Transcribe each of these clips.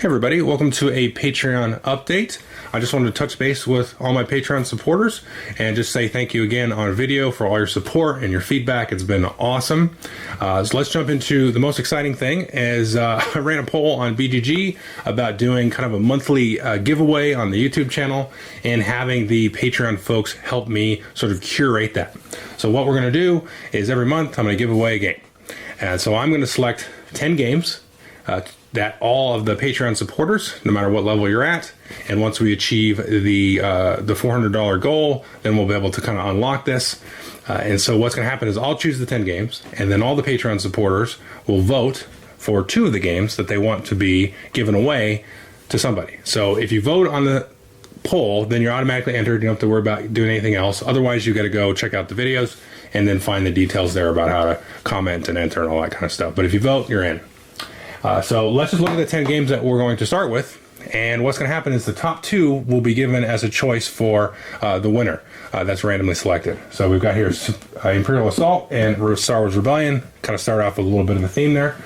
Hey everybody, welcome to a Patreon update. I just wanted to touch base with all my Patreon supporters and just say thank you again on video for all your support and your feedback. It's been awesome. So let's jump into the most exciting thing is I ran a poll on BGG about doing kind of a monthly giveaway on the YouTube channel and having the Patreon folks help me sort of curate that. So what we're going to do is every month I'm going to give away a game. And so I'm going to select 10 games that all of the Patreon supporters, no matter what level you're at, and once we achieve the $400 goal, then we'll be able to kind of unlock this. And so what's going to happen is I'll choose the 10 games, and then all the Patreon supporters will vote for 2 of the games that they want to be given away to somebody. So if you vote on the poll, then you're automatically entered. You don't have to worry about doing anything else. Otherwise, you got to go check out the videos and then find the details there about how to comment and enter and all that kind of stuff. But if you vote, you're in. So let's just look at the 10 games that we're going to start with. And what's going to happen is the top 2 will be given as a choice for the winner that's randomly selected. So we've got here Imperial Assault and Star Wars Rebellion. Kind of start off with a little bit of a theme there.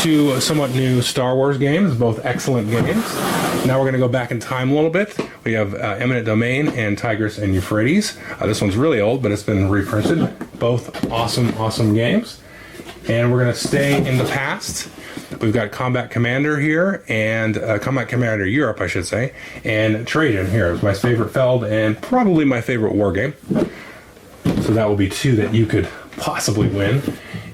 2 somewhat new Star Wars games, both excellent games. Now we're going to go back in time a little bit. We have Eminent Domain and Tigris and Euphrates. This one's really old, but it's been reprinted. Both awesome games. And we're going to stay in the past. We've got Combat Commander here, and Combat Commander Europe, I should say, and Trajan here is my favorite Feld and probably my favorite war game. So that will be 2 that you could possibly win.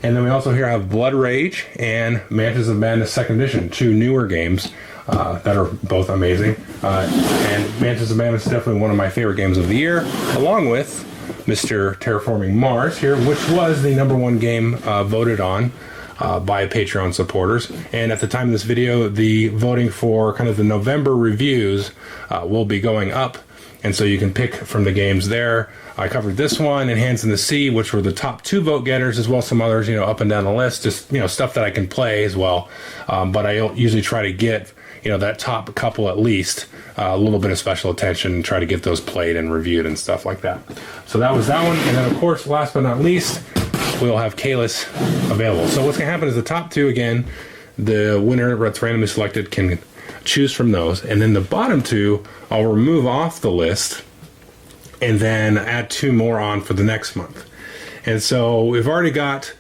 And then we also here have Blood Rage and Mansions of Madness 2nd Edition, 2 newer games that are both amazing. And Mansions of Madness is definitely one of my favorite games of the year, along with Mr. Terraforming Mars here, which was the #1 game voted on by Patreon supporters. And at the time of this video, the voting for kind of the November reviews will be going up. And so you can pick from the games there. I covered this one and Hands in the Sea, which were the top 2 vote getters, as well as some others, up and down the list, just, stuff that I can play as well. But I usually try to get, that top couple at least, a little bit of special attention and try to get those played and reviewed and stuff like that. So that was that one. And then, of course, last but not least, we'll have Kalis available. So what's going to happen is the top 2, again, the winner that's randomly selected can choose from those. And then the bottom 2, I'll remove off the list and then add 2 more on for the next month. And so we've already got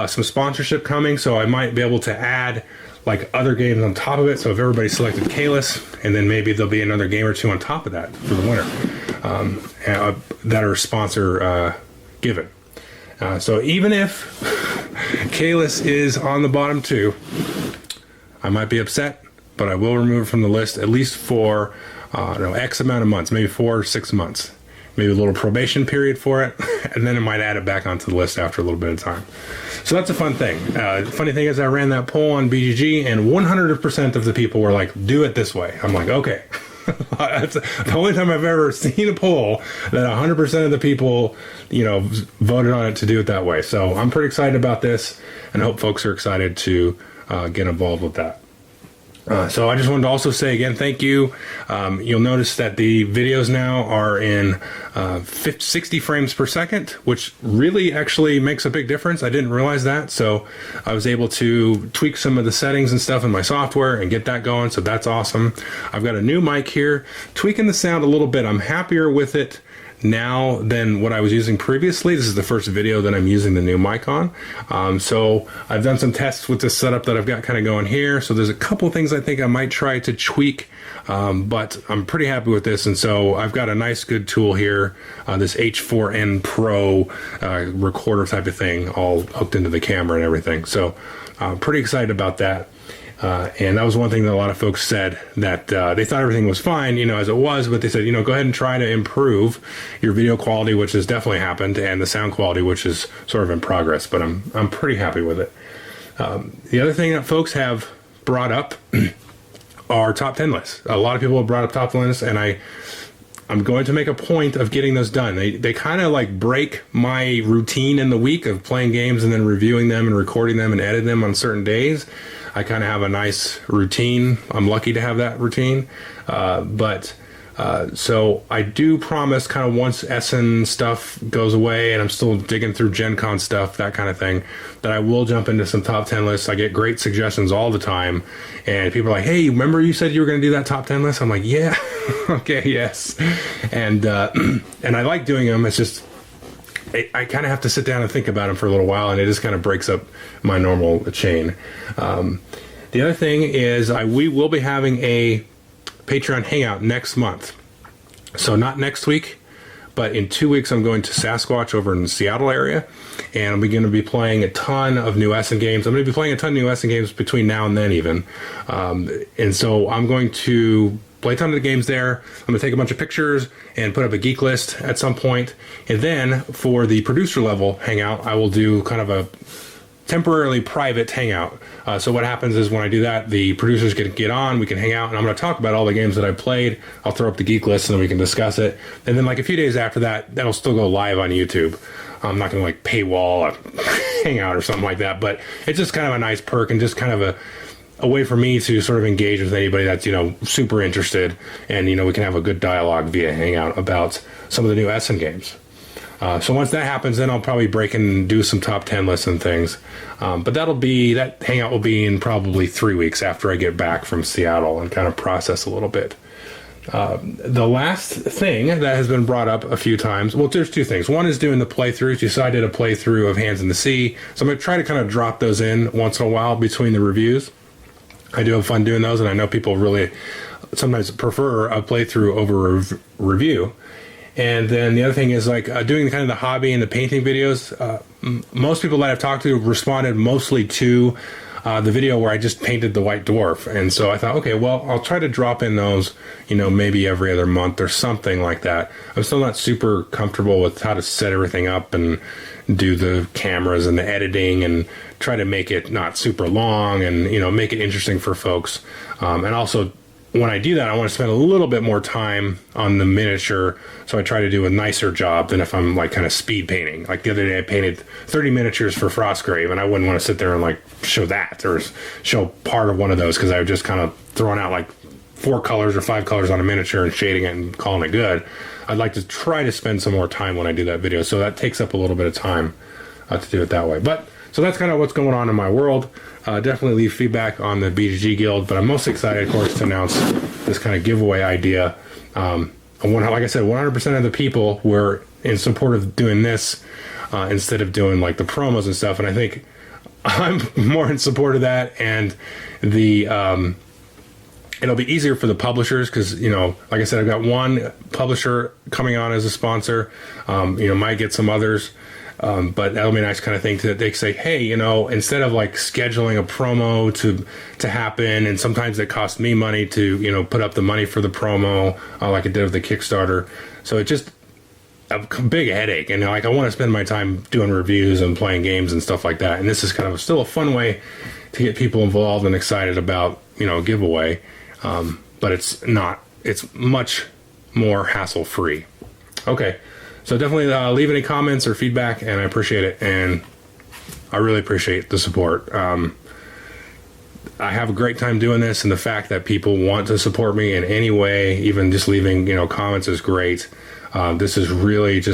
some sponsorship coming, so I might be able to add like other games on top of it. So if everybody selected Kalis, and then maybe there'll be another game or 2 on top of that for the winner that are sponsor given. So even if Kalis is on the bottom 2, I might be upset, but I will remove it from the list at least for X amount of months, maybe 4 or 6 months, maybe a little probation period for it, and then I might add it back onto the list after a little bit of time. So that's a fun thing. The funny thing is I ran that poll on BGG, and 100% of the people were like, do it this way. I'm like, okay. That's the only time I've ever seen a poll that 100% of the people, voted on it to do it that way. So I'm pretty excited about this, and I hope folks are excited to get involved with that. So I just wanted to also say again, thank you. You'll notice that the videos now are in 60 frames per second, which really actually makes a big difference. I didn't realize that. So I was able to tweak some of the settings and stuff in my software and get that going. So that's awesome. I've got a new mic here, tweaking the sound a little bit. I'm happier with it now than what I was using previously. This is the first video that I'm using the new mic on. So I've done some tests with this setup that I've got kind of going here. So there's a couple things I think I might try to tweak, but I'm pretty happy with this. And so I've got a nice good tool here, this H4n Pro recorder type of thing, all hooked into the camera and everything. So I'm pretty excited about that. And that was one thing that a lot of folks said, that they thought everything was fine, as it was, but they said, go ahead and try to improve your video quality, which has definitely happened, and the sound quality, which is sort of in progress, but I'm pretty happy with it. The other thing that folks have brought up are top 10 lists. A lot of people have brought up top 10 lists, and I'm going to make a point of getting those done. They kind of like break my routine in the week of playing games and then reviewing them and recording them and editing them on certain days. I kind of have a nice routine. I'm lucky to have that routine. But So I do promise kind of once Essen stuff goes away and I'm still digging through Gen Con stuff, that kind of thing, that I will jump into some top 10 lists. I get great suggestions all the time. And people are like, hey, remember you said you were going to do that top 10 list? I'm like, yeah, okay, yes. And I like doing them. It's just, I kind of have to sit down and think about them for a little while, and it just kind of breaks up my normal chain. The other thing is we will be having a Patreon hangout next month. So not next week, but in 2 weeks I'm going to Sasquatch over in the Seattle area, and I'm going to be playing a ton of new Essen games. I'm going to be playing a ton of new Essen games between now and then even. And so I'm going to play a ton of the games there. I'm going to take a bunch of pictures and put up a geek list at some point. And then for the producer level hangout, I will do kind of a temporarily private hangout. So what happens is when I do that, the producers get on, we can hang out, and I'm going to talk about all the games that I played. I'll throw up the geek list and then we can discuss it. And then like a few days after that, that'll still go live on YouTube. I'm not going to like paywall a hangout or something like that, but it's just kind of a nice perk and just kind of a way for me to sort of engage with anybody that's, super interested. And, we can have a good dialogue via hangout about some of the new Essen games. So once that happens, then I'll probably break and do some top 10 lists and things. But that hangout will be in probably 3 weeks after I get back from Seattle and kind of process a little bit. The last thing that has been brought up a few times, well, there's two things. One is doing the playthroughs. So I did a playthrough of Hands in the Sea. So I'm going to try to kind of drop those in once in a while between the reviews. I do have fun doing those, and I know people really sometimes prefer a playthrough over a review. And then the other thing is like doing kind of the hobby and the painting videos. Most people that I've talked to responded mostly to the video where I just painted the white dwarf. And so I thought, okay, well, I'll try to drop in those, maybe every other month or something like that. I'm still not super comfortable with how to set everything up and do the cameras and the editing and try to make it not super long and, make it interesting for folks. And also, when I do that, I want to spend a little bit more time on the miniature, so I try to do a nicer job than if I'm like kind of speed painting. Like the other day I painted 30 miniatures for Frostgrave, and I wouldn't want to sit there and like show that or show part of one of those because I was just kind of throwing out like 4 colors or 5 colors on a miniature and shading it and calling it good. I'd like to try to spend some more time when I do that video, so that takes up a little bit of time to do it that way. But so that's kind of what's going on in my world. Definitely leave feedback on the BGG Guild, but I'm most excited, of course, to announce this kind of giveaway idea. Like I said, 100% of the people were in support of doing this instead of doing like the promos and stuff, and I think I'm more in support of that, and it'll be easier for the publishers because, like I said, I've got one publisher coming on as a sponsor, might get some others. But that'll be a nice kind of thing that they say, hey, instead of like scheduling a promo to happen, and sometimes it costs me money to, put up the money for the promo, like I did with the Kickstarter. So it's just a big headache. And like, I want to spend my time doing reviews and playing games and stuff like that. And this is kind of still a fun way to get people involved and excited about, a giveaway. But it's much more hassle free. Okay. So definitely leave any comments or feedback, and I appreciate it, and I really appreciate the support. I have a great time doing this, and the fact that people want to support me in any way, even just leaving comments, is great. This is really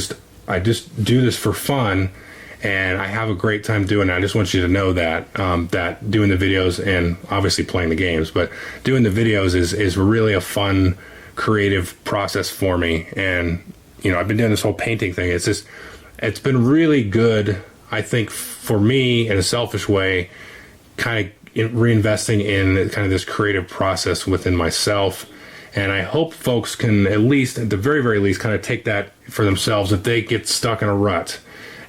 I just do this for fun, and I have a great time doing it. I just want you to know that that doing the videos and obviously playing the games, but doing the videos is really a fun, creative process for me, and I've been doing this whole painting thing. It's been really good, I think, for me in a selfish way, kind of reinvesting in kind of this creative process within myself. And I hope folks can at the very, very least, kind of take that for themselves if they get stuck in a rut.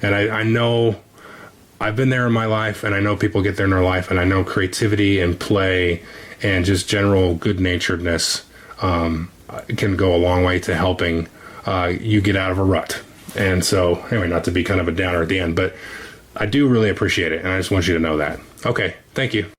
And I know I've been there in my life, and I know people get there in their life, and I know creativity and play and just general good-naturedness can go a long way to helping you get out of a rut. And so, anyway, not to be kind of a downer at the end, but I do really appreciate it, and I just want you to know that. Okay, thank you.